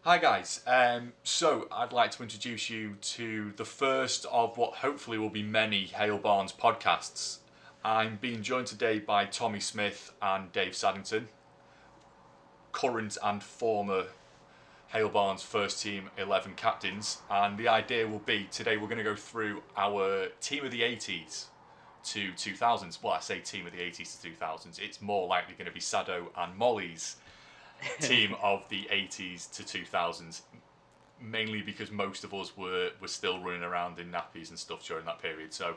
Hi guys. So I'd like to introduce you to the first of what hopefully will be many Hale Barnes podcasts. I'm being joined today by Tommy Smith and Dave Saddington, current and former Hale Barnes first team 11 captains. And the idea will be today we're going to go through our team of the 80s to 2000s. Well, I say team of the 80s to 2000s. It's more likely going to be Sado and Molly's team of the 80s to 2000s, mainly because most of us were still running around in nappies and stuff during that period. So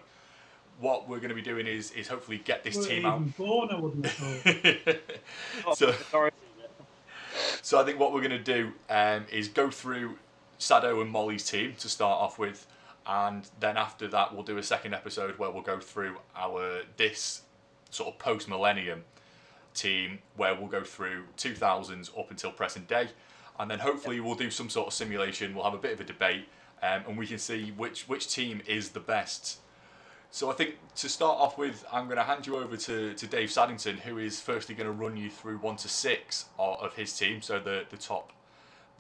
what we're going to be doing is hopefully get this You weren't team out. even born, I wouldn't have thought. so Sorry. so I think what we're going to do is go through Sado and Molly's team to start off with, and then after that we'll do a second episode where we'll go through this sort of post millennium team where we'll go through 2000s up until present day, and then hopefully we'll do some sort of simulation. We'll have a bit of a debate, and we can see which team is the best. So I think to start off with, I'm going to hand you over to Dave Saddington, who is firstly going to run you through 1 to 6 of his team, so the top,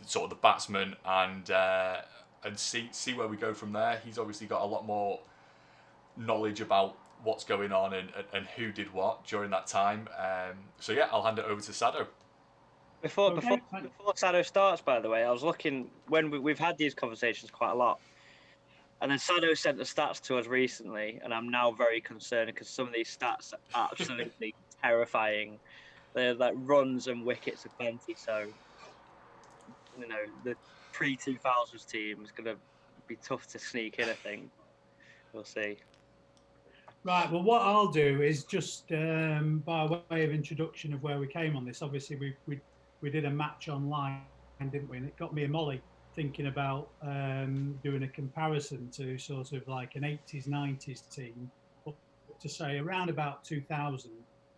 sort of the batsman, and see where we go from there. He's obviously got a lot more knowledge about what's going on and who did what during that time. So yeah, I'll hand it over to Sado. Before Okay, before thank- before Sado starts, by the way, I was looking when we've had these conversations quite a lot, and then Sado sent the stats to us recently, and I'm now very concerned because some of these stats are absolutely terrifying. They're like runs and wickets aplenty. So the pre-2000s team is going to be tough to sneak in. I think we'll see. Right, well, what I'll do is just by way of introduction of where we came on this. Obviously, we did a match online, didn't we? And it got me and Molly thinking about doing a comparison to sort of like an 80s, 90s team up to say around about 2000,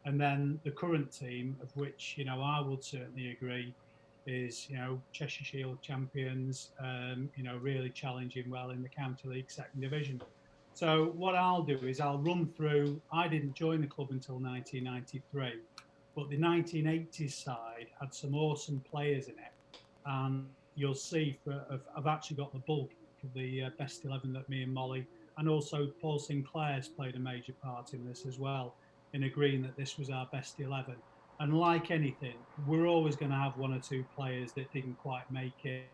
and then the current team, of which I would certainly agree is Cheshire Shield champions, really challenging well in the County League second division. So what I'll do is I'll run through. I didn't join the club until 1993, but the 1980s side had some awesome players in it, and you'll see I've actually got the bulk of the best 11 that me and Molly, and also Paul Sinclair's played a major part in this as well, in agreeing that this was our best 11. And like anything, we're always going to have one or two players that didn't quite make it,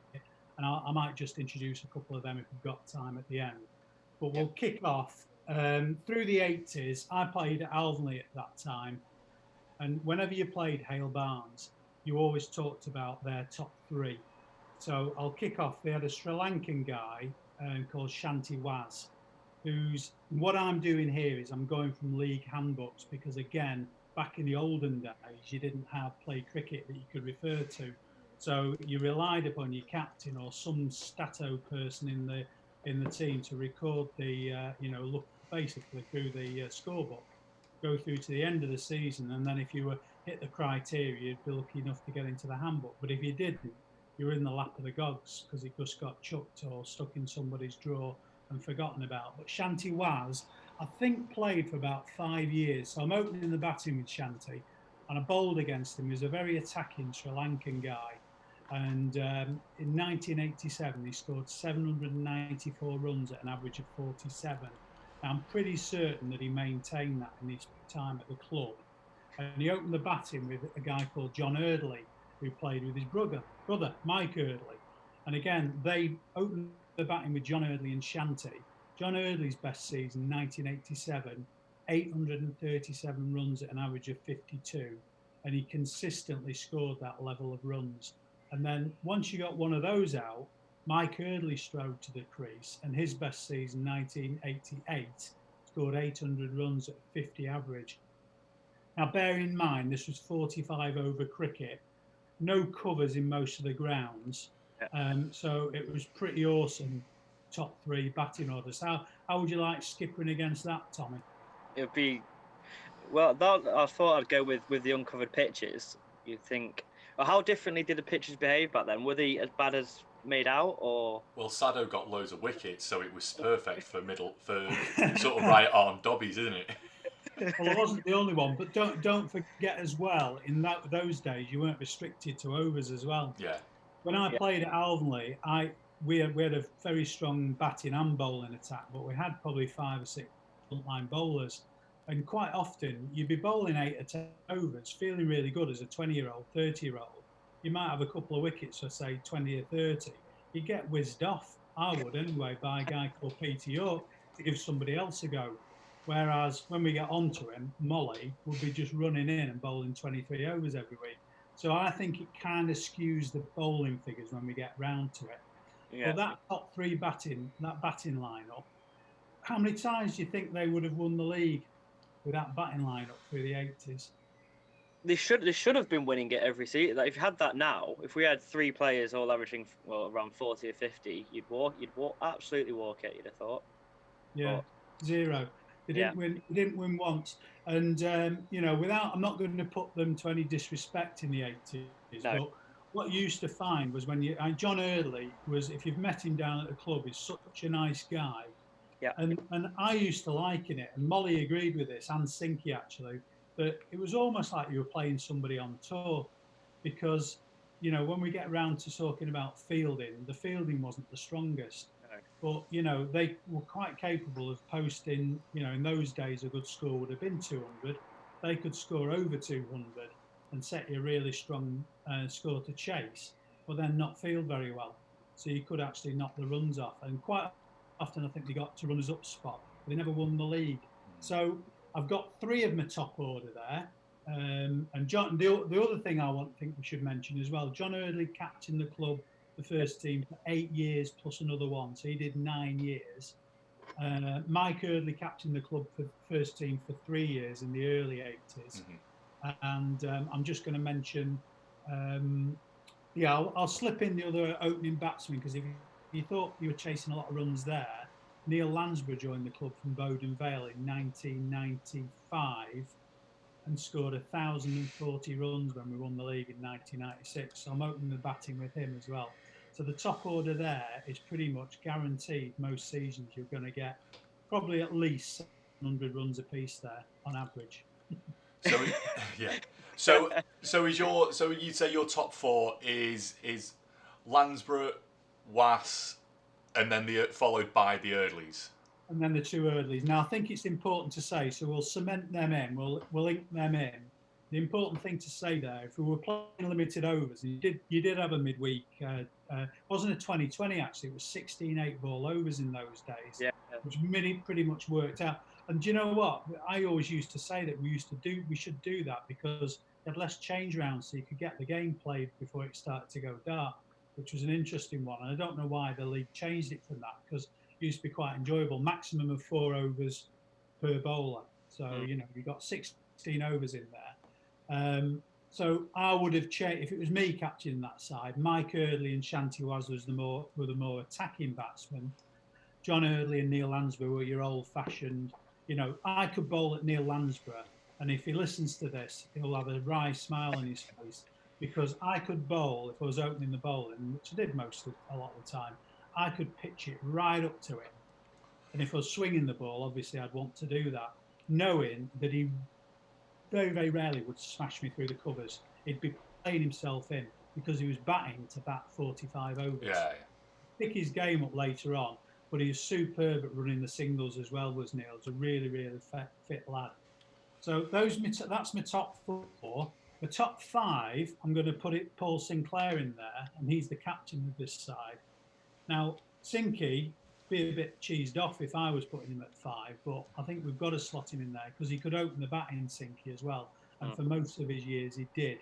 and I might just introduce a couple of them if we've got time at the end. But we'll kick off through the 80s. I played at Alvin Lee at that time. And whenever you played Hale Barnes, you always talked about their top three. So I'll kick off. They had a Sri Lankan guy called Shanti Waz, who's what I'm doing here is I'm going from league handbooks because, again, back in the olden days, you didn't have play cricket that you could refer to. So you relied upon your captain or some stato person in the team to record the look basically through the scorebook, go through to the end of the season, and then if you were hit the criteria, you'd be lucky enough to get into the handbook. But if you didn't, you were in the lap of the gods because it just got chucked or stuck in somebody's drawer and forgotten about. But Shanti Waz, I think, played for about 5 years. So I'm opening the batting with Shanti, and I bowled against him. He was a very attacking Sri Lankan guy. And in 1987, he scored 794 runs at an average of 47. Now, I'm pretty certain that he maintained that in his time at the club. And he opened the batting with a guy called John Eardley, who played with his brother Mike Eardley. And again, they opened the batting with John Eardley and Shanti. John Eardley's best season, 1987, 837 runs at an average of 52. And he consistently scored that level of runs. And then once you got one of those out, Mike Eardley strode to the crease, and his best season, 1988, scored 800 runs at 50 average. Now, bear in mind, this was 45 over cricket, no covers in most of the grounds. So it was pretty awesome, top three batting orders. How would you like skipping against that, Tommy? It'd be I thought I'd go with the uncovered pitches. You think? Well, how differently did the pitches behave back then? Were they as bad as made out, or? Well, Sado got loads of wickets, so it was perfect for sort of right arm dobbies, isn't it? Well, I wasn't the only one, but don't forget as well. In those days, you weren't restricted to overs as well. Yeah. when I played at Alvin Lee, we had a very strong batting and bowling attack, but we had probably 5 or 6 frontline bowlers. And quite often you'd be bowling 8 or 10 overs, feeling really good as a 20-year-old, 30-year-old. You might have a couple of wickets for say 20 or 30. You get whizzed off, I would anyway, by a guy called Peter York to give somebody else a go. Whereas when we get onto him, Molly would be just running in and bowling 23 overs every week. So I think it kind of skews the bowling figures when we get round to it. Yeah. But that top three batting lineup, how many times do you think they would have won the league with that batting lineup through the 80s? They should have been winning it every season. Like if you had that now, if we had 3 players all averaging around 40 or 50, you'd absolutely walk it. You'd have thought. Yeah, but 0. They didn't win. They didn't win once. And I'm not going to put them to any disrespect in the 80s. No. But what you used to find was when John Eardley was, if you've met him down at the club, he's such a nice guy. Yeah. And I used to liken it, and Molly agreed with this, and Sinky actually, that it was almost like you were playing somebody on tour, because when we get around to talking about fielding, the fielding wasn't the strongest. But they were quite capable of posting. In those days, a good score would have been 200. They could score over 200 and set you a really strong score to chase, but then not field very well. So you could actually knock the runs off. And quite often, I think they got to runners up spot, but they never won the league. So I've got 3 of my top order there. And John, the other thing I think we should mention as well, John Eardley captained the club, the first team, for 8 years plus another 1, so he did 9 years. Mike Eardley captained the club for the first team for 3 years in the early 80s. And I'm just going to mention, I'll slip in the other opening batsman, because if you thought you were chasing a lot of runs there, Neil Lansborough joined the club from Bowden Vale in 1995 and scored 1,040 runs when we won the league in 1996. So I'm opening the batting with him as well. So the top order there is pretty much guaranteed. Most seasons you're going to get probably at least 700 runs a piece there on average. So yeah. So you'd say your top 4 is Lansborough, Was, and then followed by the Eardleys. And then the 2 Eardleys. Now I think it's important to say, so we'll cement them in, we'll ink them in. The important thing to say there, if we were playing limited overs, and you did have a midweek, wasn't a 2020 actually, it was 16 8-ball overs in those days, which pretty much worked out. And do you know what? I always used to say that we should do that, because you had less change rounds, so you could get the game played before it started to go dark, which was an interesting one. And I don't know why the league changed it from that, because it used to be quite enjoyable. Maximum of 4 overs per bowler. So, you got 16 overs in there. So I would have changed, if it was me captaining that side, Mike Eardley and Shanty Was were the more attacking batsmen. John Eardley and Neil Lansborough were your old-fashioned. I could bowl at Neil Lansborough, and if he listens to this, he'll have a wry smile on his face, because I could bowl, if I was opening the bowling, which I did a lot of the time, I could pitch it right up to him. And if I was swinging the ball, obviously I'd want to do that, knowing that he very, very rarely would smash me through the covers. He'd be playing himself in, because he was batting to bat 45 overs. Yeah. Pick his game up later on, but he was superb at running the singles as well, was Neil. He's a really, really fit lad. So that's my top 4. The top 5, I'm going to put Paul Sinclair in there, and he's the captain of this side. Now, Sinky, be a bit cheesed off if I was putting him at 5, but I think we've got to slot him in there, because he could open the batting, Sinky, as well. And for most of his years, he did.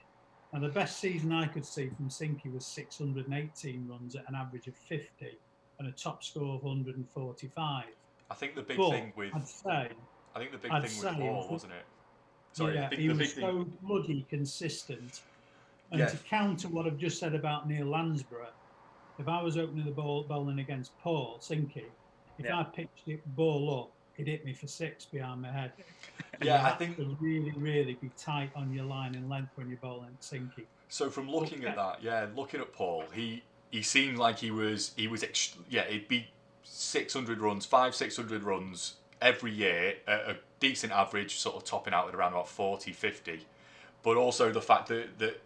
And the best season I could see from Sinky was 618 runs at an average of 50 and a top score of 145. I think the big thing with Paul, wasn't it? Sorry, yeah, he was so bloody consistent. And to counter what I've just said about Neil Lansborough, if I was opening the bowling against Paul Sinky, if I pitched it ball up, he'd hit me for 6 behind my head. I think to really, really be tight on your line and length when you're bowling Sinky. So from looking at that, looking at Paul, he seemed like he'd be 600 runs, 500-600 runs every year, at a decent average, sort of topping out at around about 40-50. But also the fact that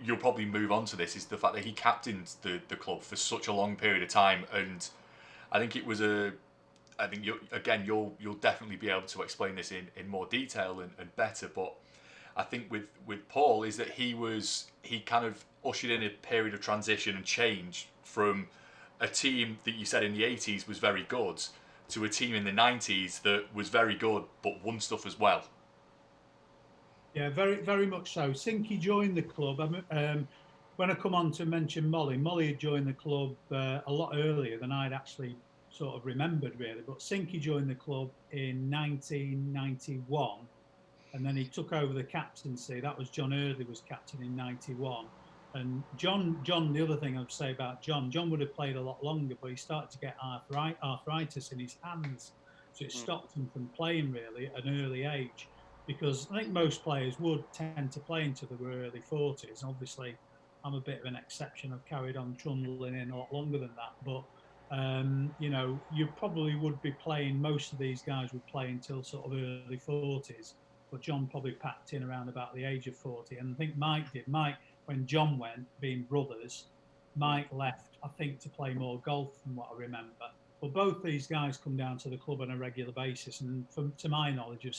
you'll probably move on to this, is the fact that he captained the club for such a long period of time, and I think it was I think you'll definitely be able to explain this in more detail and better, but I think with Paul is that he kind of ushered in a period of transition and change from a team that you said in the 80s was very good to a team in the 90s that was very good but won stuff as well. Yeah, very, very much so. Sinky joined the club. When I come on to mention Molly had joined the club a lot earlier than I'd actually sort of remembered, really. But Sinky joined the club in 1991, and then he took over the captaincy. That was John Eardley was captain in 91. And John, the other thing I'd say about John would have played a lot longer, but he started to get arthritis in his hands. So it stopped him from playing really at an early age, because I think most players would tend to play into the early 40s. Obviously, I'm a bit of an exception. I've carried on trundling in a lot longer than that. But, you know, you probably would be playing, most of these guys would play until sort of early 40s. But John probably packed in around about the age of 40. And I think Mike did. Mike, when John went, being brothers, Mike left, I think, to play more golf from what I remember. But both these guys come down to the club on a regular basis, and to my knowledge, have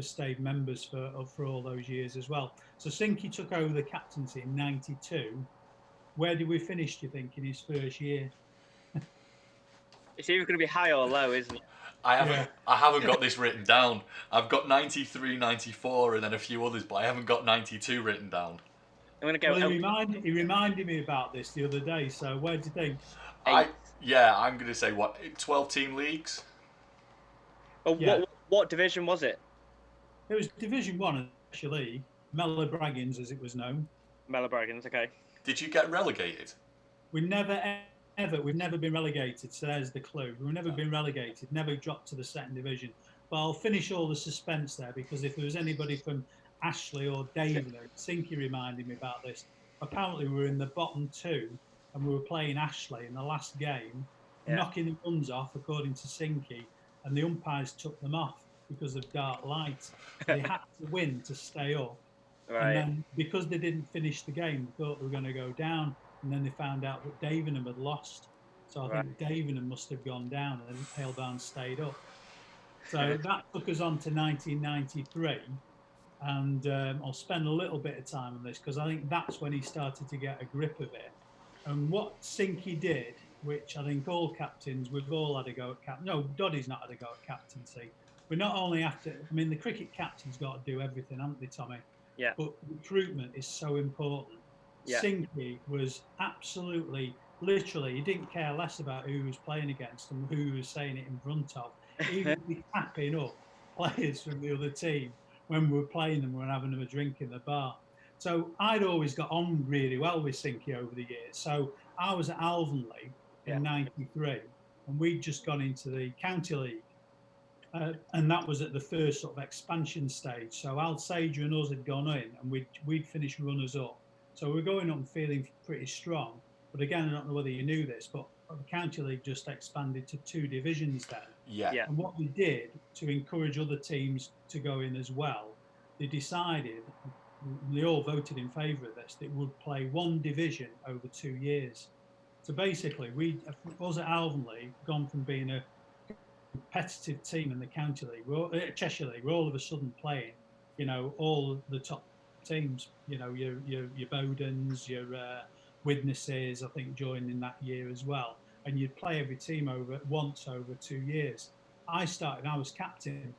stayed members for all those years as well. So Sinky took over the captaincy in '92. Where did we finish, do you think, in his first year? It's either going to be high or low, isn't it? I haven't got this written down. I've got 93, 94, and then a few others, but I haven't got 92 written down. I'm going to go. Well, he reminded me about this the other day. So where do you think? I'm going to say 12 team leagues. Oh, yeah. What division was it? It was Division 1 actually, Mellor Braggins as it was known. Mellor Braggins, okay. Did you get relegated? We've never been relegated, so there's the clue. We've never been relegated, never dropped to the second division. But I'll finish all the suspense there, because if there was anybody from Ashley or David, Sinky reminded me about this. Apparently we were in the bottom two and we were playing Ashley in the last game, knocking the runs off according to Sinky, and the umpires took them off because of dark light. They had to win to stay up. Right. And then because they didn't finish the game, they thought they were going to go down, and then they found out that Davenham had lost. So I think Davenham must have gone down and Hale stayed up. So that took us on to 1993. And I'll spend a little bit of time on this, because I think that's when he started to get a grip of it. And what Sinky did, which I think all captains, we've all had a go at captain. No, Doddy's not had a go at captaincy. We're not only after, I mean, the cricket captain's got to do everything, haven't they, Tommy? Yeah. But recruitment is so important. Yeah. Sinky was absolutely, literally, he didn't care less about who he was playing against and who he was saying it in front of. He would be tapping up players from the other team when we were playing them, we were having them a drink in the bar. So I'd always got on really well with Sinky over the years. So I was at Alvin Lee in '93, and we'd just gone into the county league. And that was at the first sort of expansion stage. So Al Sager and us had gone in, and we'd finished runners up. So we're going up and feeling pretty strong. But again, I don't know whether you knew this, but the county league just expanded to 2 divisions then. Yeah. And what we did to encourage other teams to go in as well, they decided, they all voted in favour of this, that it would play 1 division over 2 years. So basically, us at Alvin Lee, gone from being a competitive team in the county league, Cheshire League, we're all of a sudden playing, you know, all the top teams, you know, your Bowdens, your Witnesses, I think, joined in that year as well. And you'd play every team once over 2 years. I was captain.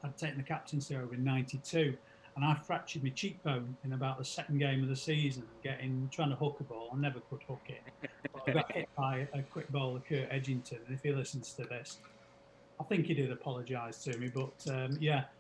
I'd taken the captaincy over in '92, and I fractured my cheekbone in about the second game of the season, trying to hook a ball. I never could hook it. But I got hit by a quick bowler, Kurt Edgington, and if he listens to this, I think he did apologise to me, but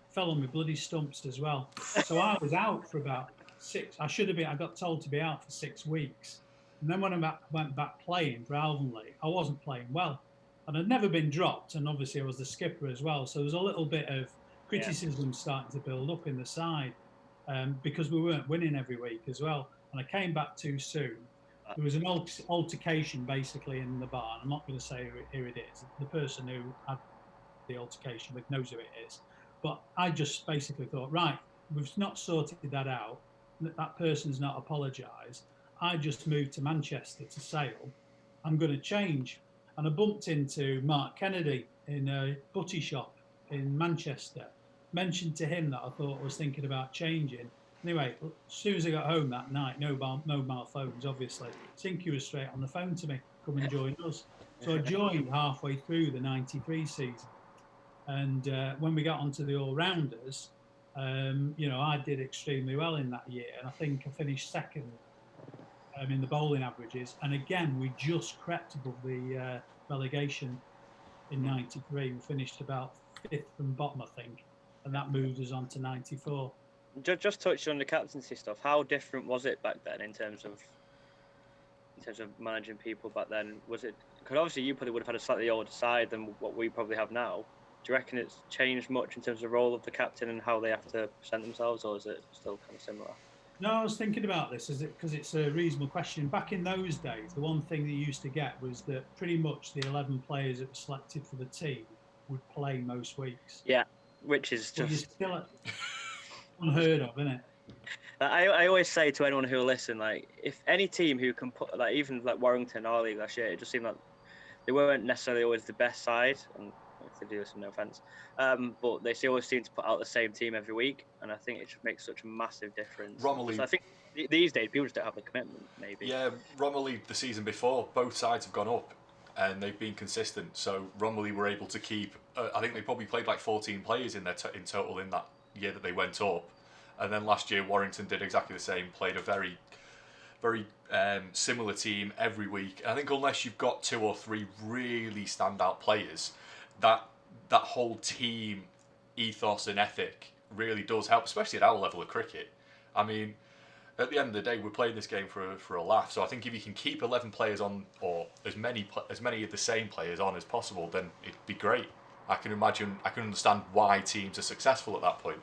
fell on my bloody stumps as well. So I was out for about 6. I got told to be out for 6 weeks. And then when I went back playing for Alvin Lee, I wasn't playing well. And I'd never been dropped, and obviously I was the skipper as well. So there was a little bit of criticism starting to build up in the side, because we weren't winning every week as well. And I came back too soon. There was an altercation basically in the bar. I'm not going to say who it is. The person who had the altercation with knows who it is. But I just basically thought, right, we've not sorted that out. that person's not apologised. I just moved to Manchester to Sale. I'm going to change. And I bumped into Mark Kennedy in a butty shop in Manchester. Mentioned to him that I thought I was thinking about changing. Anyway, as soon as I got home that night, no mobile phones, obviously. Sinky was straight on the phone to me, come and join us. So I joined halfway through the 93 season. And when we got onto the all-rounders, I did extremely well in that year. And I think I finished second in the bowling averages. And again, we just crept above the relegation in 93. We finished about fifth from bottom, I think. And that moved us on to 94. Just touching on the captaincy stuff, how different was it back then in terms of managing people back then? Was it, because obviously you probably would have had a slightly older side than what we probably have now. Do you reckon it's changed much in terms of the role of the captain and how they have to present themselves, or is it still kind of similar? No, I was thinking about this because it's a reasonable question. Back in those days, the one thing that you used to get was that pretty much the 11 players that were selected for the team would play most weeks. Yeah, which is just still unheard of, isn't it? I always say to anyone who will listen, like, if any team who can put, like, even like Warrington, our league last year, it just seemed like they weren't necessarily always the best side, and if they do this, no offense, but they always seem to put out the same team every week, and I think it just makes such a massive difference. Romilly, so I think these days people just don't have the commitment, maybe. Yeah, Romilly the season before, both sides have gone up, and they've been consistent. So Romilly were able to keep. I think they probably played like 14 players in in total in that year that they went up, and then last year Warrington did exactly the same. Played a very similar team every week. And I think unless you've got 2 or 3 really standout players, that whole team ethos and ethic really does help, especially at our level of cricket. I mean, at the end of the day, we're playing this game for a laugh. So I think if you can keep 11 players on, or as many of the same players on as possible, then it'd be great. I can understand why teams are successful at that point.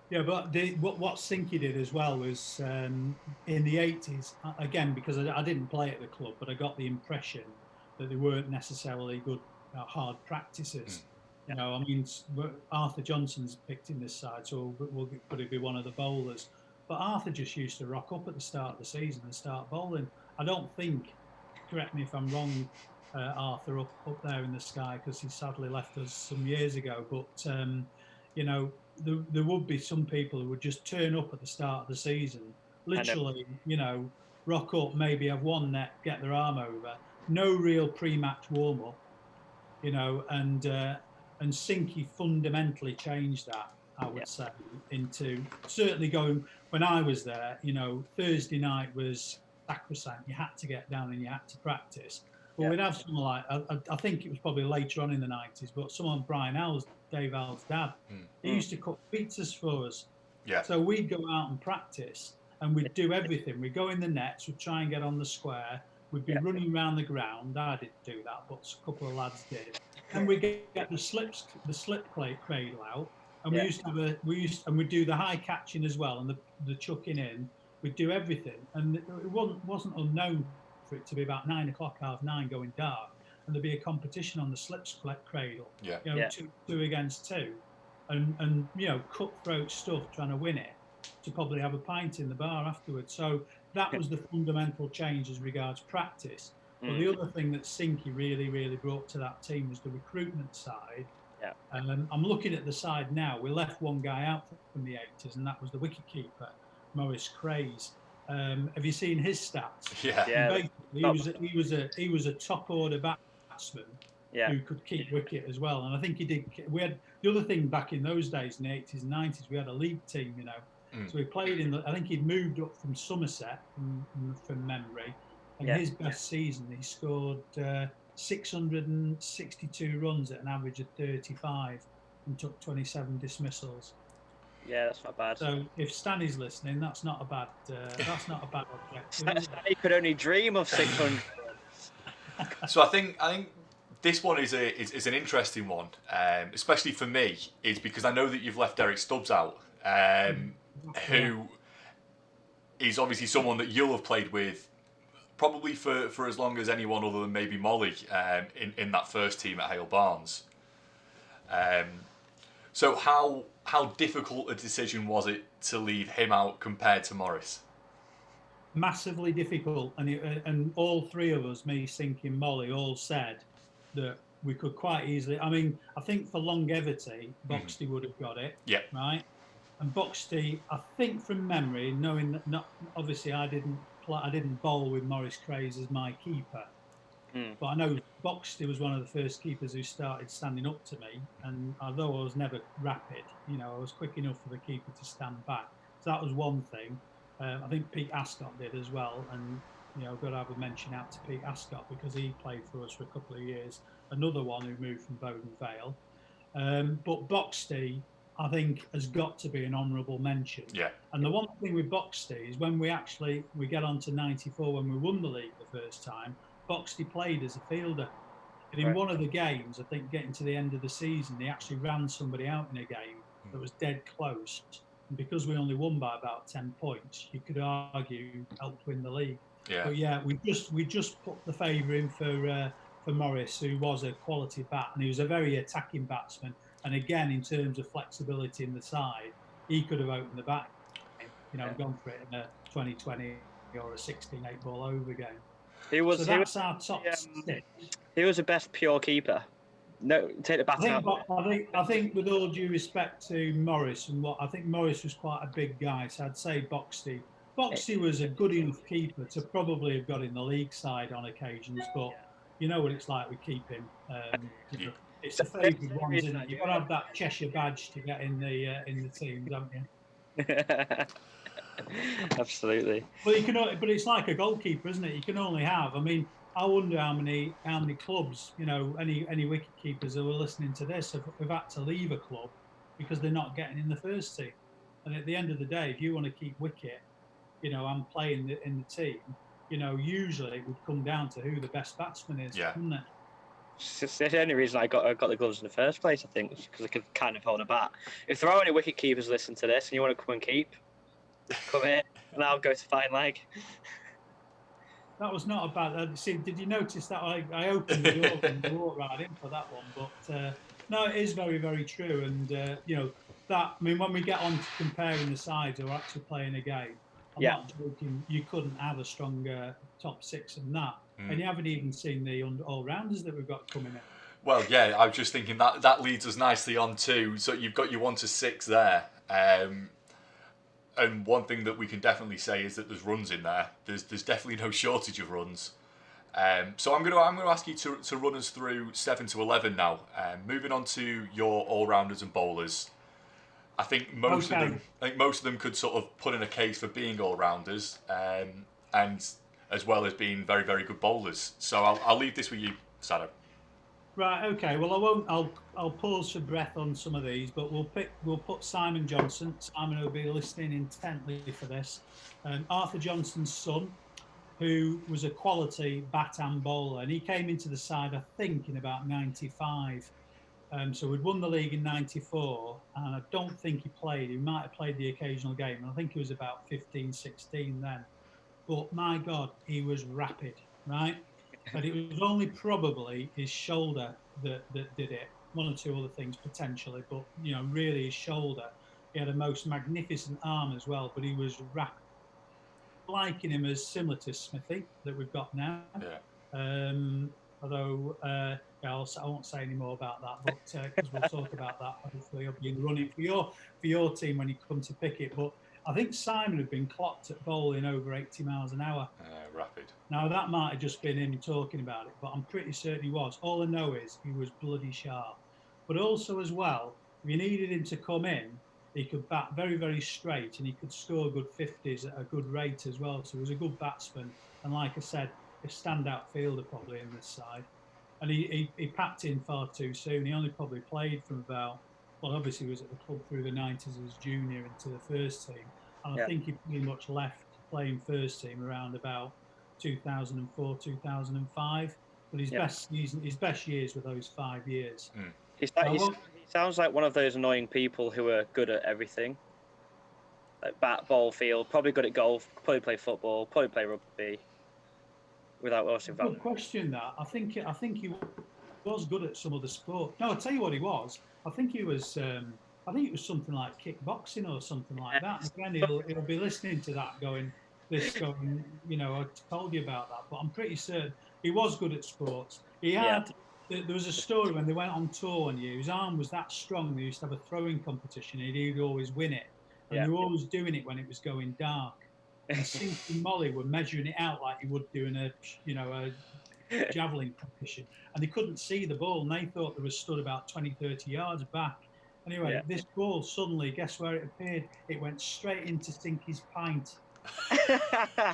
Yeah, but what Sinky did as well was in the 80s, again, because I didn't play at the club, but I got the impression that they weren't necessarily good hard practices. You know, I mean, Arthur Johnson's picked in this side, so we'll probably be one of the bowlers. But Arthur just used to rock up at the start of the season and start bowling. I don't think, correct me if I'm wrong, Arthur up there in the sky, because he sadly left us some years ago. But you know, there would be some people who would just turn up at the start of the season, literally, you know, rock up, maybe have one net, get their arm over, no real pre-match warm-up, you know, and Sinky fundamentally changed that, I would say, into certainly going, when I was there, you know, Thursday night was sacrosanct. You had to get down and you had to practice. But we'd have someone like, I think it was probably later on in the 90s, but someone, Brian Hale's, Dave Hale's dad, he used to cook pizzas for us. Yeah. So we'd go out and practice and we'd do everything. We'd go in the nets, we'd try and get on the square, we'd be running around the ground. I didn't do that, but a couple of lads did. And we'd get the slip cradle out. And we'd do the high catching as well and the chucking in. We'd do everything. And it wasn't unknown for it to be about 9 o'clock, 9:30 going dark. And there'd be a competition on the slip cradle. Yeah. You know, 2 against 2. And you know, cutthroat stuff, trying to win it, to probably have a pint in the bar afterwards. So that was the fundamental change as regards practice. But the other thing that Sinky really, really brought to that team was the recruitment side. Yeah. I'm looking at the side now. We left one guy out from the 80s, and that was the wicketkeeper, Maurice Craze. Have you seen his stats? Yeah. He was a top order batsman who could keep wicket as well. And I think he did. We had the other thing back in those days in the 80s and 90s. We had a league team, you know. So he played in I think he'd moved up from Somerset from memory. And his best season, he scored 662 runs at an average of 35 and took 27 dismissals. Yeah, that's not bad. So if Stanley's listening, that's not a bad objective. Stanley could only dream of 600. So I think this one is an interesting one, especially for me, is because I know that you've left Derek Stubbs out, who is obviously someone that you'll have played with probably for as long as anyone other than maybe Molly in that first team at Hale Barnes. So how difficult a decision was it to leave him out compared to Morris? Massively difficult, and all three of us, me, Sink, and Molly, all said that we could quite easily. I mean, I think for longevity, Boxty would have got it, Yeah. right? And Boxty, I think from memory, knowing that not obviously I didn't bowl with Maurice Craze as my keeper, but I know Boxty was one of the first keepers who started standing up to me. And although I was never rapid, I was quick enough for the keeper to stand back. So that was one thing. I think Pete Ascot did as well, and got to have a mention out to Pete Ascot because he played for us for a couple of years. Another one who moved from Bowden Vale, but Boxty, I think, has got to be an honourable mention. Yeah. And the one thing with Boxty is when we get on to '94 when we won the league the first time, Boxty played as a fielder. And in one of the games, I think getting to the end of the season, he actually ran somebody out in a game that was dead close. And because we only won by about 10 points, you could argue helped win the league. Yeah. But yeah, we just put the favour in for Morris, who was a quality bat, and he was a very attacking batsman. And again, in terms of flexibility in the side, he could have opened the bat, gone for it in a 20-20 or a 16-8 ball over game. So that's our top six. He was the best pure keeper. No, take the bat out. I think, with all due respect to Morris, I think Morris was quite a big guy, so I'd say Boxty. Boxty was a good enough keeper to probably have got in the league side on occasions, but you know what it's like with keeping. It's the favoured ones, isn't it? You've got to have that Cheshire badge to get in the team, don't you? Absolutely. But it's like a goalkeeper, isn't it? You can only have. I mean, I wonder how many clubs, any wicket keepers who are listening to this have had to leave a club because they're not getting in the first team. And at the end of the day, if you want to keep wicket, and play in the team, usually it would come down to who the best batsman is, wouldn't it? It's the only reason I got the gloves in the first place, I think, because I could kind of hold a bat. If there are any wicket keepers listening to this and you want to come and keep, come here and I'll go to fine leg. That was not a bad. See, did you notice that I opened the door and walked right in for that one? But no, it is very, very true. And when we get on to comparing the sides who are actually playing a game, I'm not joking. You couldn't have a stronger top six than that. And you haven't even seen the all-rounders that we've got coming in. Well, yeah, I was just thinking that leads us nicely on to, so you've got your 1 to 6 there. And one thing that we can definitely say is that there's runs in there. There's definitely no shortage of runs. So I'm gonna ask you to run us through 7 to 11 now. Moving on to your all-rounders and bowlers. I think most of them could sort of put in a case for being all-rounders, and as well as being very, very good bowlers. So I'll leave this with you, Sado. Right. Okay. Well, I won't. I'll pause for breath on some of these, but we'll put Simon Johnson. Simon will be listening intently for this. Arthur Johnson's son, who was a quality bat and bowler, and he came into the side, I think, in about '95. So we'd won the league in '94, and I don't think he played. He might have played the occasional game, and I think he was about 15, 16 then. But my God, he was rapid, right? But it was only probably his shoulder that did it. One or two other things potentially, but really his shoulder. He had a most magnificent arm as well, but he was rapid. Liking him as similar to Smithy that we've got now. Yeah. Although I won't say any more about that, but because we'll talk about that. Hopefully, he'll be running for your team when you come to pick it. But I think Simon had been clocked at bowling over 80 miles an hour. Rapid. Now that might have just been him talking about it, but I'm pretty certain he was. All I know is he was bloody sharp. But also as well, if you needed him to come in, he could bat very, very straight, and he could score good 50s at a good rate as well. So he was a good batsman, and like I said, a standout fielder probably in this side. And he packed in far too soon. He only probably played from obviously he was at the club through the 90s as junior into the first team. And I think he pretty much left playing first team around about 2004, 2005. But his best years were those 5 years. He sounds like one of those annoying people who are good at everything. Like bat, ball, field, probably good at golf, probably play football, probably play rugby. Without Austin Van. Good question. That I think he was good at some of the sport. No, I'll tell you what he was. I think he was I think it was something like kickboxing or something like that. And again, he'll be listening to that going, I told you about that. But I'm pretty certain he was good at sports. He had, there was a story when they went on tour one year, his arm was that strong, they used to have a throwing competition, and he'd always win it. And they were always doing it when it was going dark. And Sink and Molly were measuring it out like you would do in a javelin competition. And they couldn't see the ball, and they thought they were stood about 20, 30 yards back. Anyway, this ball suddenly, guess where it appeared? It went straight into Stinky's pint.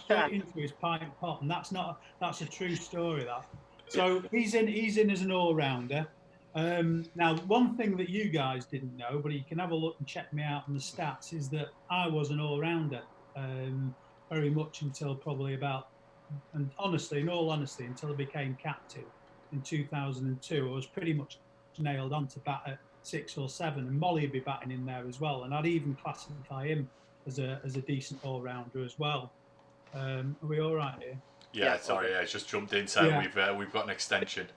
Straight into his pint pot. And that's a true story, that. So he's in as an all-rounder. Now, one thing that you guys didn't know, but you can have a look and check me out on the stats, is that I was an all-rounder very much until probably about, and honestly, in all honesty, until I became captain in 2002. I was pretty much nailed on to bat at 6 or 7, and Molly would be batting in there as well. And I'd even classify him as a decent all-rounder as well. Are we all right here? Yeah, sorry, it's just jumped in. So we've got an extension.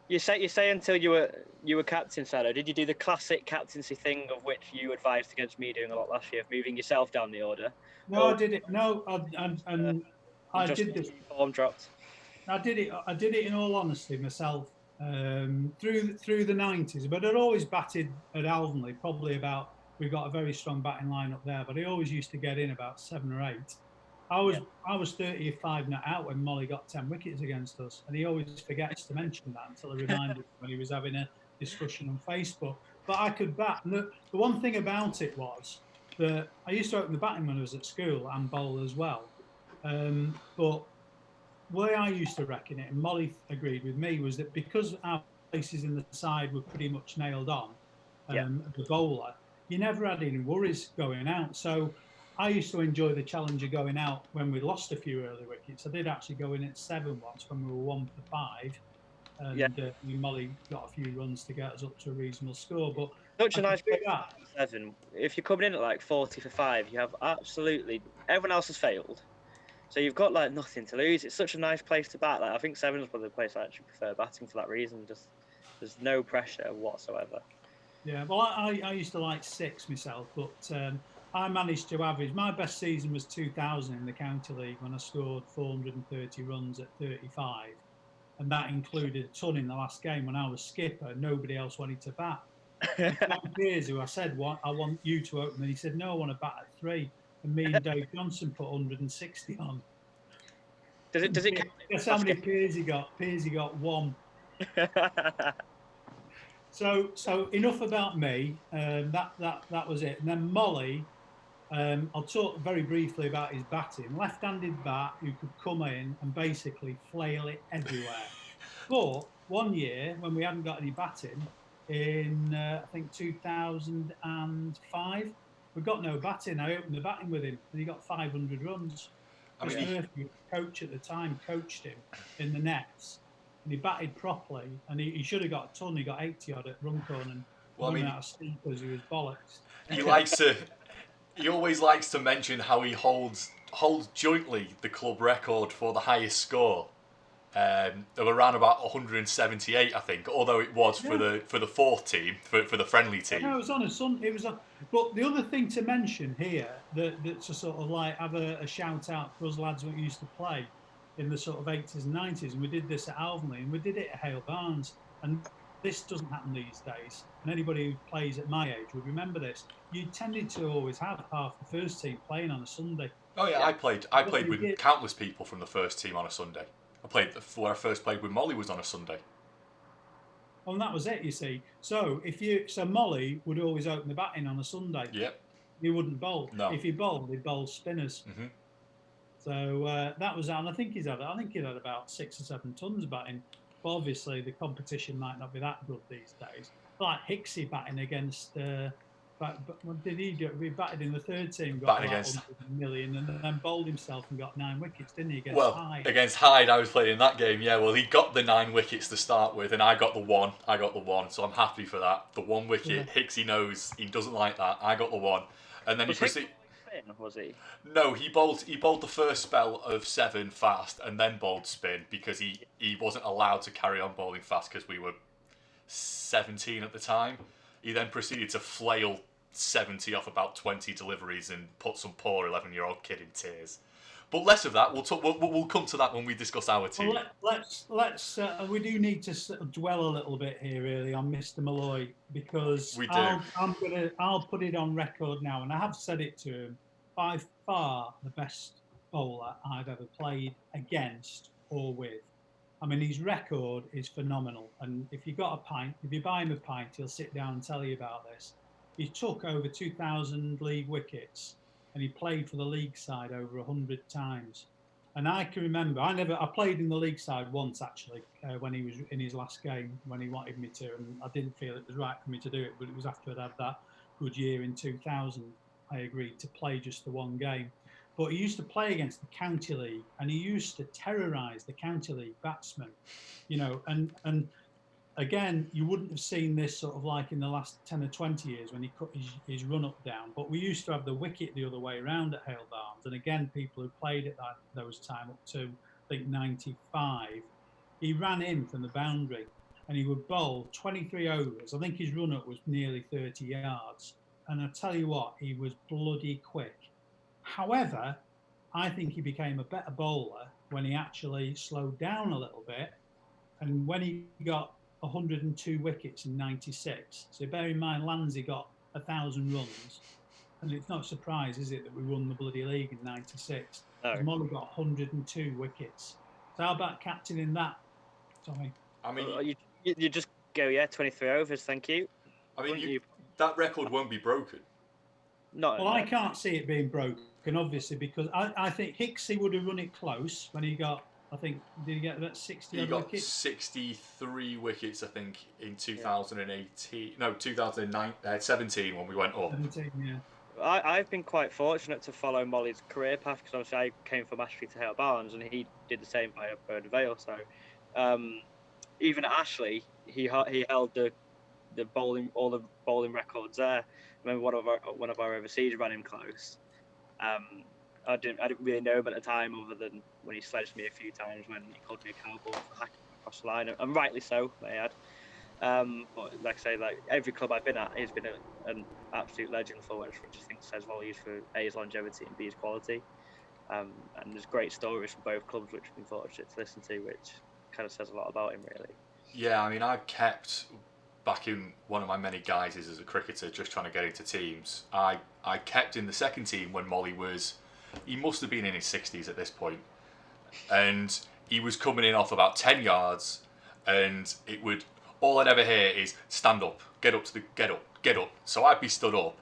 You say until you were captain, Sado. Did you do the classic captaincy thing of which you advised against me doing a lot last year, of moving yourself down the order? No, I did it. No, I did this. Form dropped. I did it in all honesty myself through the 90s. But I'd always batted at Alvin Lee, probably about. We got a very strong batting line up there, but he always used to get in about 7 or 8. I was 35 not out when Molly got 10 wickets against us, and he always forgets to mention that until I reminded him when he was having a discussion on Facebook. But I could bat. And the one thing about it was that I used to open the batting when I was at school and bowl as well. But the way I used to reckon it, and Molly agreed with me, was that because our places in the side were pretty much nailed on, the bowler, you never had any worries going out. So I used to enjoy the challenge of going out when we lost a few early wickets. I did actually go in at 7 once when we were 1 for 5. And Molly got a few runs to get us up to a reasonable score. But such a nice place at 7. If you're coming in at like 40 for 5, you have absolutely everyone else has failed, so you've got like nothing to lose. It's such a nice place to bat. Like, I think 7 is probably the place I actually prefer batting for that reason. Just there's no pressure whatsoever. Yeah, well, I used to like 6 myself, but I managed to average. My best season was 2000 in the county league when I scored 430 runs at 35. And that included a ton in the last game when I was skipper. Nobody else wanted to bat. John Pearce, who I said, I want you to open, and he said, no, I want to bat at 3. And me and Dave Johnson put 160 on. Does it count? Guess how many Pearce he got? Pearce got 1. So enough about me. That was it. And then Molly, I'll talk very briefly about his batting. Left-handed bat who could come in and basically flail it everywhere. But one year when we hadn't got any batting, in I think 2005, we got no batting. I opened the batting with him, and he got 500 runs. Chris Murphy, coach at the time, coached him in the nets, and he batted properly. And he should have got a ton. He got 80 odd at Runcorn, and running out of sleepers, he was bollocks. He always likes to mention how he holds jointly the club record for the highest score of around about 178, I think. Although it was for the fourth team, for the friendly team. No, it was on a Sunday. But the other thing to mention here that's a sort of like have a shout out for us lads who used to play in the sort of 80s and 90s, and we did this at Alvin Lee, and we did it at Hale Barnes, and this doesn't happen these days. And anybody who plays at my age would remember this. You tended to always have half the first team playing on a Sunday. Oh yeah, I played with countless people from the first team on a Sunday. Where I first played with Molly was on a Sunday. Well, and that was it, you see. So Molly would always open the batting on a Sunday. Yep. He wouldn't bowl. No. If he bowled, he'd bowl spinners. Mm-hmm. So that was, and I think he'd had about 6 or 7 tons batting. But obviously, the competition might not be that good these days. Like Hicksy batting against. What did he do? He batted in the third team, got like 100 million, and then bowled himself and got 9 wickets, didn't he? Against Hyde, I was playing in that game. Yeah, well, he got the 9 wickets to start with, and I got the 1. So I'm happy for that. The 1 wicket, Hicksy knows he doesn't like that. I got the 1, and then was he? No, he bowled the first spell of 7 fast, and then bowled spin because he wasn't allowed to carry on bowling fast because we were 17 at the time. He then proceeded to flail 70 off about 20 deliveries and put some poor 11-year-old kid in tears. But less of that. We'll come to that when we discuss our team. Well, let's we do need to sort of dwell a little bit here, really, on Mr. Malloy, because We do. I'll put it on record now, and I have said it to him. By far the best bowler I've ever played against or with. I mean, his record is phenomenal, and if you buy him a pint, he'll sit down and tell you about this. He took over 2,000 league wickets, and he played for the league side over 100 times. And I can remember, I played in the league side once actually, when he was in his last game, when he wanted me to, and I didn't feel it was right for me to do it, but it was after I'd had that good year in 2000, I agreed to play just the one game. But he used to play against the county league, and he used to terrorise the county league batsmen, and again, you wouldn't have seen this sort of like in the last 10 or 20 years when he cut his run-up down. But we used to have the wicket the other way around at Hale Barnes. And again, people who played at those time up to, I think, 95, he ran in from the boundary and he would bowl 23 overs. I think his run-up was nearly 30 yards. And I tell you what, he was bloody quick. However, I think he became a better bowler when he actually slowed down a little bit. And when he got 102 wickets in 96. So bear in mind, Lansley got 1,000 runs, and it's not a surprise, is it, that we won the bloody league in 96? No. Molly got 102 wickets. So how about captaining that, Tommy? I mean, you just go, 23 overs, thank you. I mean, that record won't be broken. No. I can't see it being broken, obviously, because I think Hicksy would have run it close when he got, I think, did he get about 60 wickets? He got wickets? 63 wickets, I think, in 2018. No, 2017 when we went up. 17, yeah. I've been quite fortunate to follow Molly's career path, because obviously I came from Ashley to Hale Barnes, and he did the same by Bird Vale. So even at Ashley, he held the all the bowling records there. I remember one of our overseas ran him close. I didn't really know him at the time, other than when he sledged me a few times when he called me a cowboy for hacking across the line, and rightly so, may I add. But like I say, like every club I've been at, he's been an absolute legend for, which I think says volumes for A's longevity and B's quality. And there's great stories from both clubs which we've been fortunate to listen to, which kind of says a lot about him, really. Yeah, I mean, I kept back in one of my many guises as a cricketer, just trying to get into teams. I kept in the second team when Molly was. He must have been in his 60s at this point, and he was coming in off about 10 yards, and all I'd ever hear is stand up, get up. So I'd be stood up,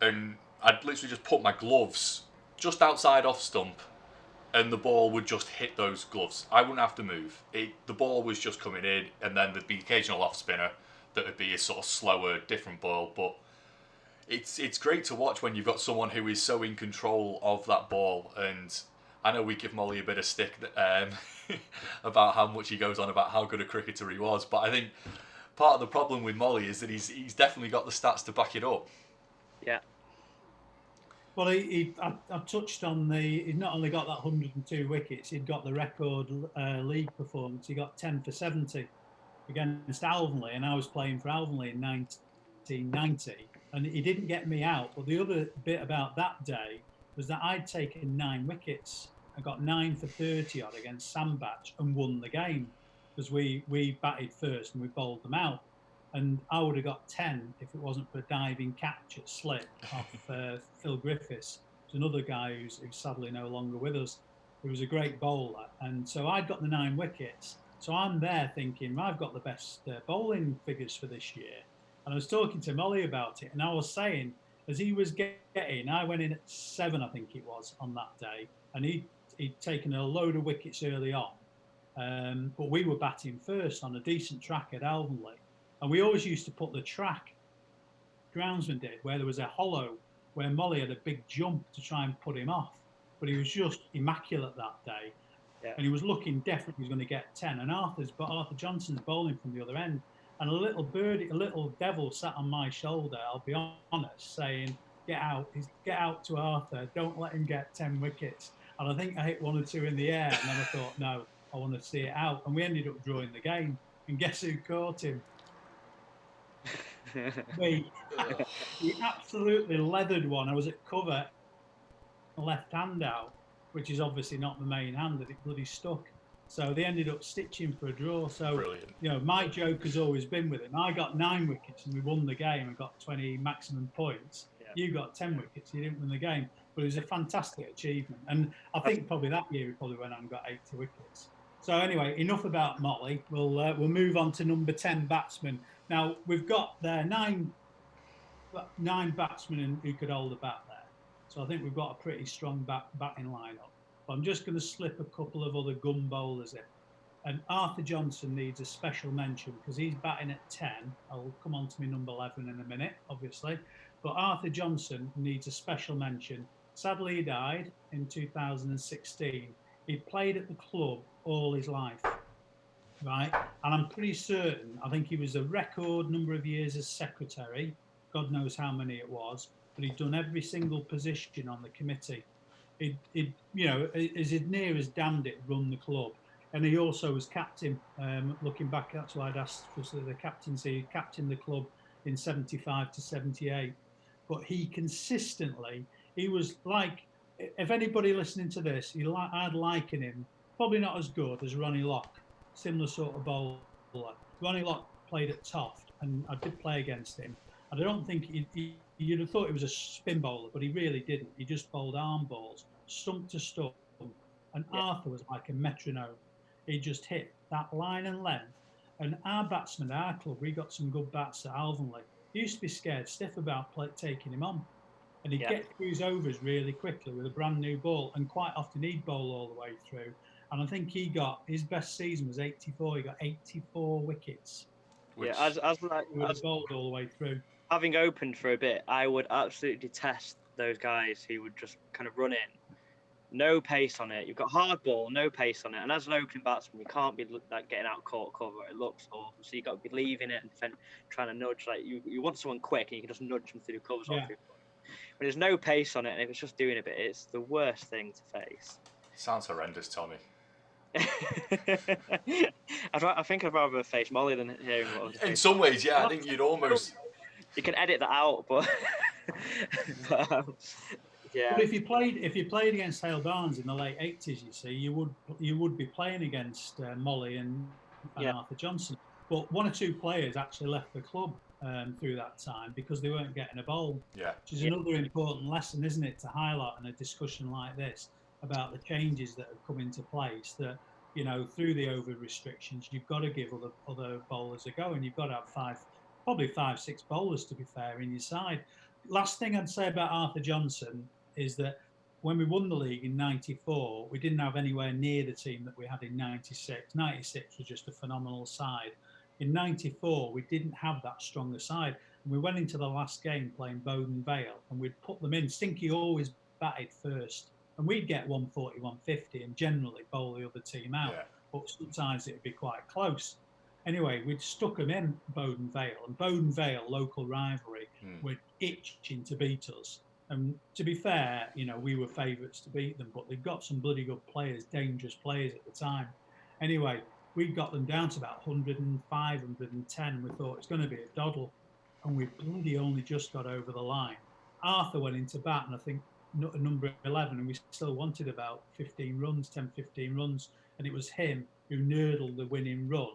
and I'd literally just put my gloves just outside off stump, and the ball would just hit those gloves. I wouldn't have to move. The ball was just coming in, and then there'd be occasional off spinner that would be a sort of slower, different ball, but it's great to watch when you've got someone who is so in control of that ball. And I know we give Molly a bit of stick about how much he goes on about how good a cricketer he was, but I think part of the problem with Molly is that he's definitely got the stats to back it up. Yeah. Well, I touched on he not only got that 102 wickets, he'd got the record league performance. He got 10 for 70 against Alvin Lee, and I was playing for Alvin Lee in 1990. And he didn't get me out. But the other bit about that day was that I'd taken 9 wickets. I got 9 for 30 odd against Sandbach and won the game, because we batted first and we bowled them out. And I would have got 10 if it wasn't for a diving catch at slip off Phil Griffiths. There's another guy who's sadly no longer with us, who was a great bowler. And so I'd got the 9 wickets. So I'm there thinking, I've got the best bowling figures for this year. And I was talking to Molly about it, and I was saying, as he was getting, I went in at 7, I think it was, on that day, and he'd taken a load of wickets early on. But we were batting first on a decent track at Alvin Lee. And we always used to put the track, groundsman did, where there was a hollow, where Molly had a big jump to try and put him off. But he was just immaculate that day. Yeah. And he was looking definitely he was going to get 10. And Arthur Johnson's bowling from the other end. And a little devil sat on my shoulder, I'll be honest, saying, get out to Arthur, don't let him get 10 wickets. And I think I hit 1 or 2 in the air, and then I thought, no, I want to see it out. And we ended up drawing the game. And guess who caught him? He absolutely leathered one. I was at cover, left hand out, which is obviously not the main hand, that it bloody stuck. So they ended up stitching for a draw. So, Brilliant. you know, my joke has always been with him. I got 9 wickets and we won the game and got 20 maximum points. Yeah. You got 10 wickets, you didn't win the game. But it was a fantastic achievement. And I think probably that year we probably went out and got 80 wickets. So anyway, enough about Molly. We'll move on to number 10 batsman. Now, we've got there 9 batsmen who could hold a bat there. So I think we've got a pretty strong batting lineup. But I'm just going to slip a couple of other gun bowlers in. And Arthur Johnson needs a special mention because he's batting at 10. I'll come on to my number 11 in a minute, obviously. But Arthur Johnson needs a special mention. Sadly, he died in 2016. He played at the club all his life, right? And I'm pretty certain, I think he was a record number of years as secretary. God knows how many it was. But he'd done every single position on the committee. He'd you know, as near as damned it run the club. And he also was captain. Looking back, that's why I'd asked for the captaincy. He captained the club in 75 to 78. But he consistently, he was like, if anybody listening to this, I'd liken him, probably not as good as Ronnie Locke, similar sort of bowler. Ronnie Locke played at Toft, and I did play against him. And I don't think you'd have thought he was a spin bowler, but he really didn't. He just bowled arm balls, stump to stump. And Arthur was like a metronome. He just hit that line and length. And our batsman, our club, we got some good bats at Alvin Lee. He used to be scared stiff about taking him on. And he'd get through his overs really quickly with a brand new ball. And quite often he'd bowl all the way through. And I think he got, his best season was 84. He got 84 wickets. Yeah, as bowled all the way through. Having opened for a bit, I would absolutely detest those guys who would just kind of run in. No pace on it. You've got hard ball, no pace on it. And as an opening batsman, you can't be like getting out caught cover. It looks awful. So you've got to be leaving it and trying to nudge. Like you want someone quick and you can just nudge them through the covers. Off. But there's no pace on it, and if it's just doing a bit, it's the worst thing to face. Sounds horrendous, Tommy. I think I'd rather face Molly than hearing what in some ways, yeah. I think you'd almost... You can edit that out, but... yeah. But if you played against Hale Barnes in the late 80s, you see, you would be playing against Molly and Arthur Johnson. But one or two players actually left the club through that time because they weren't getting a bowl. Yeah. Which is another important lesson, isn't it, to highlight in a discussion like this about the changes that have come into place. That, you know, through the over restrictions, you've got to give other bowlers a go, and you've got to have probably 5-6 bowlers, to be fair, in your side. Last thing I'd say about Arthur Johnson is that when we won the league in 94, we didn't have anywhere near the team that we had in 96. 96 was just a phenomenal side. In 94, we didn't have that stronger side. And we went into the last game playing Bowden Vale, and we'd put them in. Stinky always batted first. And we'd get 140, 150 and generally bowl the other team out. Yeah. But sometimes it'd be quite close. Anyway, we'd stuck them in Bowden Vale. And Bowden Vale, local rivalry, were itching to beat us. And to be fair, you know, we were favourites to beat them, but they've got some bloody good players, dangerous players at the time. Anyway, we got them down to about 105, 110, and we thought it's going to be a doddle. And we bloody only just got over the line. Arthur went into bat, and I think number 11, and we still wanted about 15 runs, 10, 15 runs. And it was him who nurdled the winning run.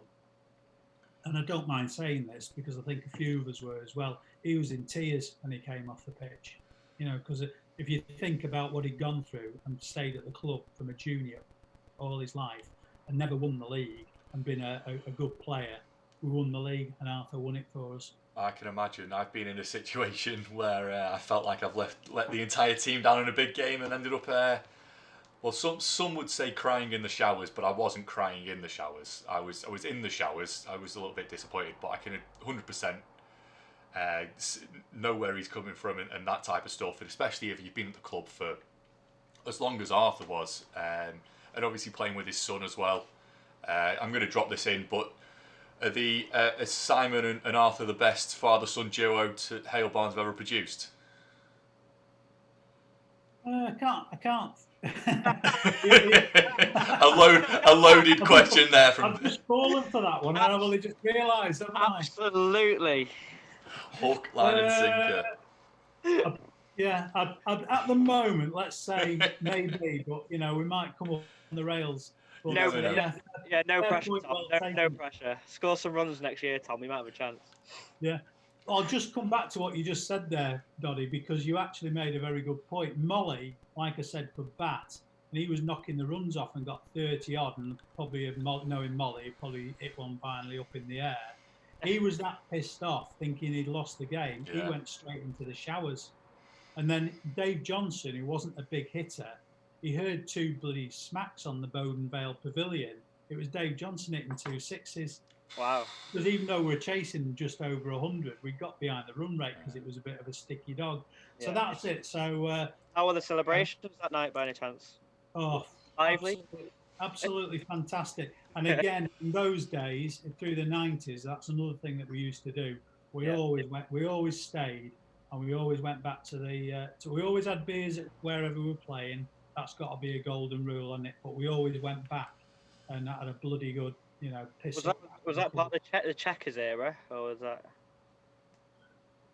And I don't mind saying this because I think a few of us were as well. He was in tears when he came off the pitch. You know, because if you think about what he'd gone through and stayed at the club from a junior all his life and never won the league and been a good player, we won the league and Arthur won it for us. I can imagine. I've been in a situation where I felt like I've let the entire team down in a big game and ended up, well, some would say crying in the showers, but I wasn't crying in the showers. I was in the showers. I was a little bit disappointed, but I can 100% know where he's coming from and that type of stuff, and especially if you've been at the club for as long as Arthur was, and obviously playing with his son as well. I'm going to drop this in, but is Simon and Arthur the best father-son duo to Hale Barnes have ever produced? I can't. a loaded question there from. I've just fallen for that one, and I've only just realised. Absolutely. Hook, line, and sinker. Yeah, at the moment, let's say maybe, but we might come up on the rails. But, No, no pressure, point, Tom. well No pressure. Score some runs next year, Tom. We might have a chance. Yeah. I'll just come back to what you just said there, Doddy, because you actually made a very good point. Molly, like I said, could bat, and he was knocking the runs off and got 30 odd, and probably knowing Molly, probably hit one finally up in the air. He was that pissed off, thinking he'd lost the game. Yeah. He went straight into the showers. And then Dave Johnson, who wasn't a big hitter, he heard two bloody smacks on the Bowden Vale Pavilion. It was Dave Johnson hitting 2 sixes. Wow. Because even though we're chasing just over 100, we got behind the run rate because it was a bit of a sticky dog. Yeah. So that's it. So how were the celebrations that night, by any chance? Oh, lively, absolutely fantastic. And again, in those days, through the 90s, that's another thing that we used to do. We always stayed, and we always went back to the. We always had beers at wherever we were playing. That's got to be a golden rule on it. But we always went back, and that had a bloody good. Piss was that part of the Checkers era, or was that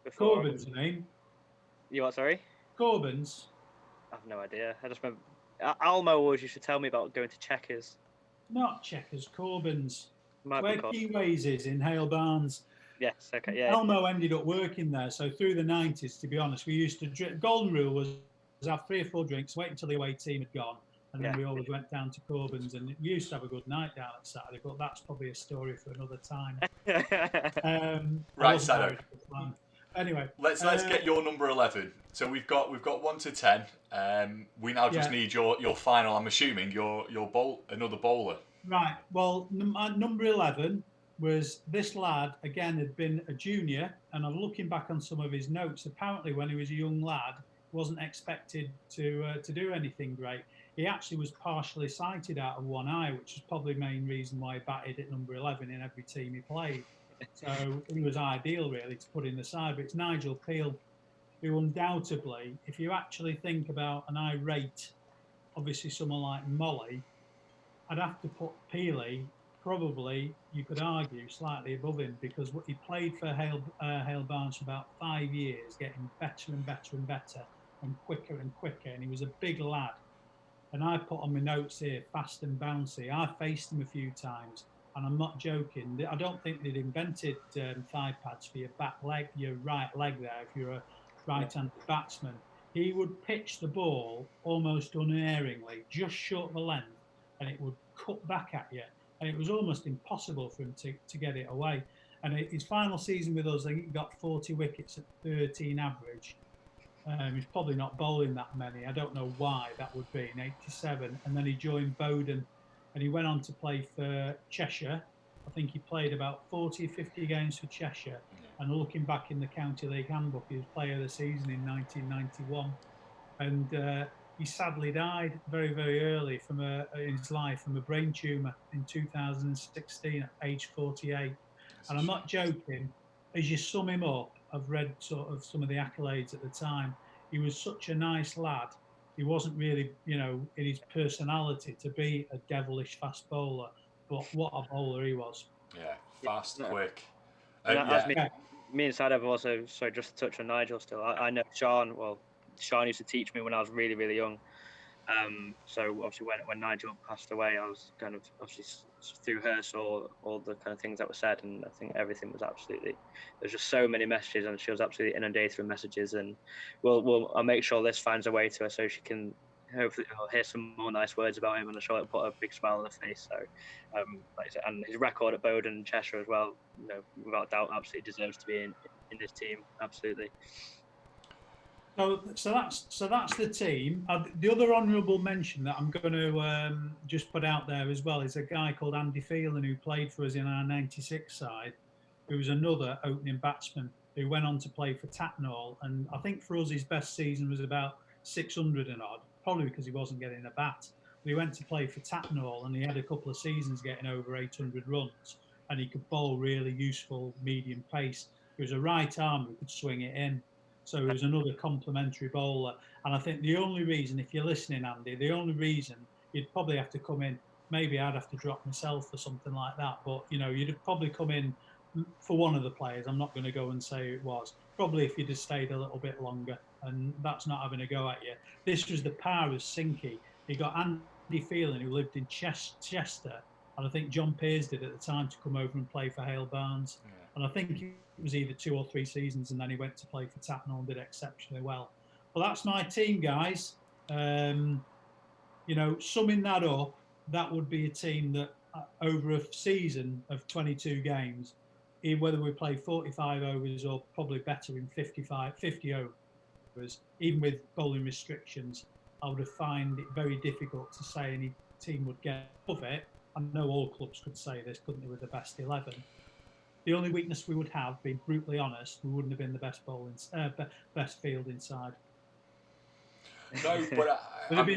before? Corbyn's name. You what? Sorry. Corbyn's. I have no idea. I just remember Almo always used to tell me about going to Checkers. Not Checkers, Corbyn's. Where Keyways is in Hale Barnes. Yes. Okay. Yeah. Almo ended up working there, so through the 90s, to be honest, we used to drink. Golden rule was have 3 or 4 drinks, wait until the away team had gone. And then we always went down to Corbyn's, and we used to have a good night down at Saturday, but that's probably a story for another time. Right, Sado. Anyway, let's get your number 11. So we've got 1 to 10. We now just need your final. I'm assuming your another bowler. Right. Well, number 11 was this lad. Again, had been a junior, and I'm looking back on some of his notes. Apparently, when he was a young lad, wasn't expected to do anything great. He actually was partially sighted out of one eye, which is probably the main reason why he batted at number 11 in every team he played. So he was ideal, really, to put in the side. But it's Nigel Peel, who undoubtedly, if you actually think about and I rate, obviously someone like Molly, I'd have to put Peely, probably, you could argue, slightly above him, because he played for Hale Barnes for about 5 years, getting better and better and better and quicker, and he was a big lad. And I put on my notes here, fast and bouncy. I faced him a few times, and I'm not joking. I don't think they'd invented thigh pads for your back leg, your right leg there, if you're a right-handed batsman. He would pitch the ball almost unerringly, just short of the length, and it would cut back at you. And it was almost impossible for him to get it away. And his final season with us, I think he got 40 wickets at 13 average. He's probably not bowling that many. I don't know why that would be in 87. And then he joined Bowden, and he went on to play for Cheshire. I think he played about 40 or 50 games for Cheshire. And looking back in the County League handbook, he was player of the season in 1991. And he sadly died very, very early in his life from a brain tumour in 2016 at age 48. And I'm not joking. As you sum him up, I've read sort of some of the accolades at the time. He was such a nice lad. He wasn't really, in his personality to be a devilish fast bowler, but what a bowler he was. Yeah, fast, quick. Me and Sad have also, sorry, just to touch on Nigel still. I know Sean, Sean used to teach me when I was really, really young. So obviously when Nigel passed away, I was kind of obviously through her saw all the kind of things that were said, and I think everything was absolutely, there's just so many messages, and she was absolutely inundated with messages, and I'll make sure this finds a way to her so she can hopefully hear some more nice words about him, and I'm sure it'll put a big smile on her face. So like I said, and his record at Bowden and Cheshire as well, without doubt, absolutely deserves to be in this team, absolutely. So that's the team. The other honourable mention that I'm going to just put out there as well is a guy called Andy Phelan, who played for us in our 96 side, who was another opening batsman who went on to play for Tatnall. And I think for us his best season was about 600 and odd, probably because he wasn't getting a bat. But he went to play for Tatnall, and he had a couple of seasons getting over 800 runs, and he could bowl really useful medium pace. He was a right arm who could swing it in. So he was another complimentary bowler. And I think the only reason, if you're listening, Andy, the only reason you'd probably have to come in, maybe I'd have to drop myself or something like that, but, you'd probably come in for one of the players. I'm not going to go and say who it was. Probably if you'd have stayed a little bit longer, and that's not having a go at you. This was the power of Sinky. He got Andy Phelan, who lived in Chester, and I think John Pearce did at the time, to come over and play for Hale Barnes. Yeah. And I think it was either 2 or 3 seasons, and then he went to play for Tatnall and did exceptionally well. Well, that's my team, guys. You know, summing that up, that would be a team that over a season of 22 games, whether we play 45 overs or probably better in 50 overs, even with bowling restrictions, I would find it very difficult to say any team would get above it. I know all clubs could say this, couldn't they, with the best 11. The only weakness we would have, being brutally honest, we wouldn't have been the best best field inside. No, but there'd have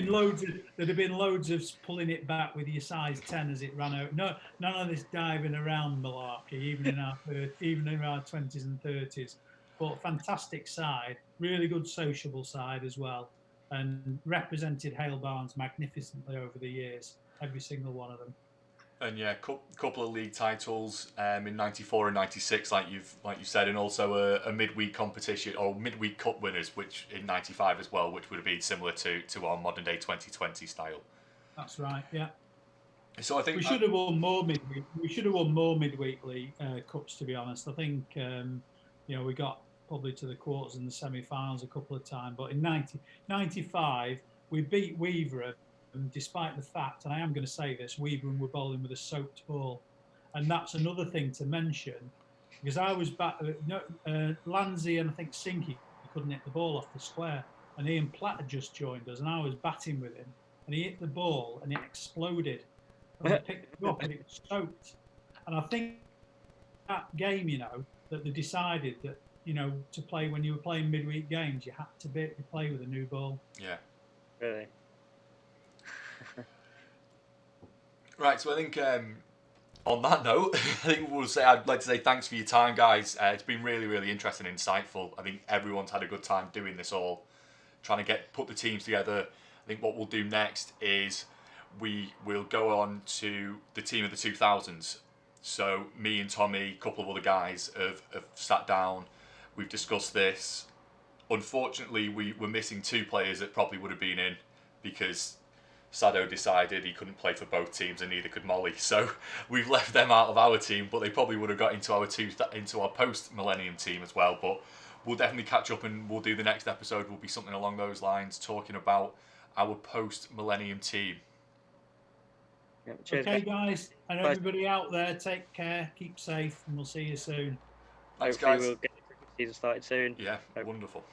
been loads of pulling it back with your size 10 as it ran out. No, none of this diving around malarkey, even in our 20s and 30s. But fantastic side, really good sociable side as well, and represented Hale Barnes magnificently over the years, every single one of them. And yeah, couple of league titles in '94 and '96, like you said, and also a midweek competition or midweek cup winners, which in '95 as well, which would have been similar to our modern day 2020 style. That's right. Yeah. So I think we should have won more midweek. We should have won more midweekly cups, to be honest. I think you know, we got probably to the quarters and the semi-finals a couple of times, but in '95 we beat Weaver. And despite the fact, and I am going to say this, Weaver were bowling with a soaked ball, and that's another thing to mention, because I was back. Lansley and I think Sinky couldn't hit the ball off the square, and Ian Platt had just joined us, and I was batting with him, and he hit the ball and it exploded, and we picked it up and it was soaked, and I think that game, you know, that they decided that, you know, to play when you were playing midweek games, you had to play with a new ball. Yeah. Really. Right, so I think on that note, I think I'd like to say thanks for your time, guys. It's been really, really interesting and insightful. I think everyone's had a good time doing this all, trying to put the teams together. I think what we'll do next is we will go on to the team of the 2000s. So me and Tommy, a couple of other guys have sat down. We've discussed this. Unfortunately, we were missing 2 players that probably would have been in, because Sado decided he couldn't play for both teams, and neither could Molly. So we've left them out of our team, but they probably would have got into our post-millennium team as well. But we'll definitely catch up, and we'll do the next episode. Will be something along those lines, talking about our post-millennium team. Yeah, cheers, okay, guys, and everybody out there, take care, keep safe, and we'll see you soon. Thanks, Hopefully guys. we'll get the cricket season started soon. Yeah, wonderful.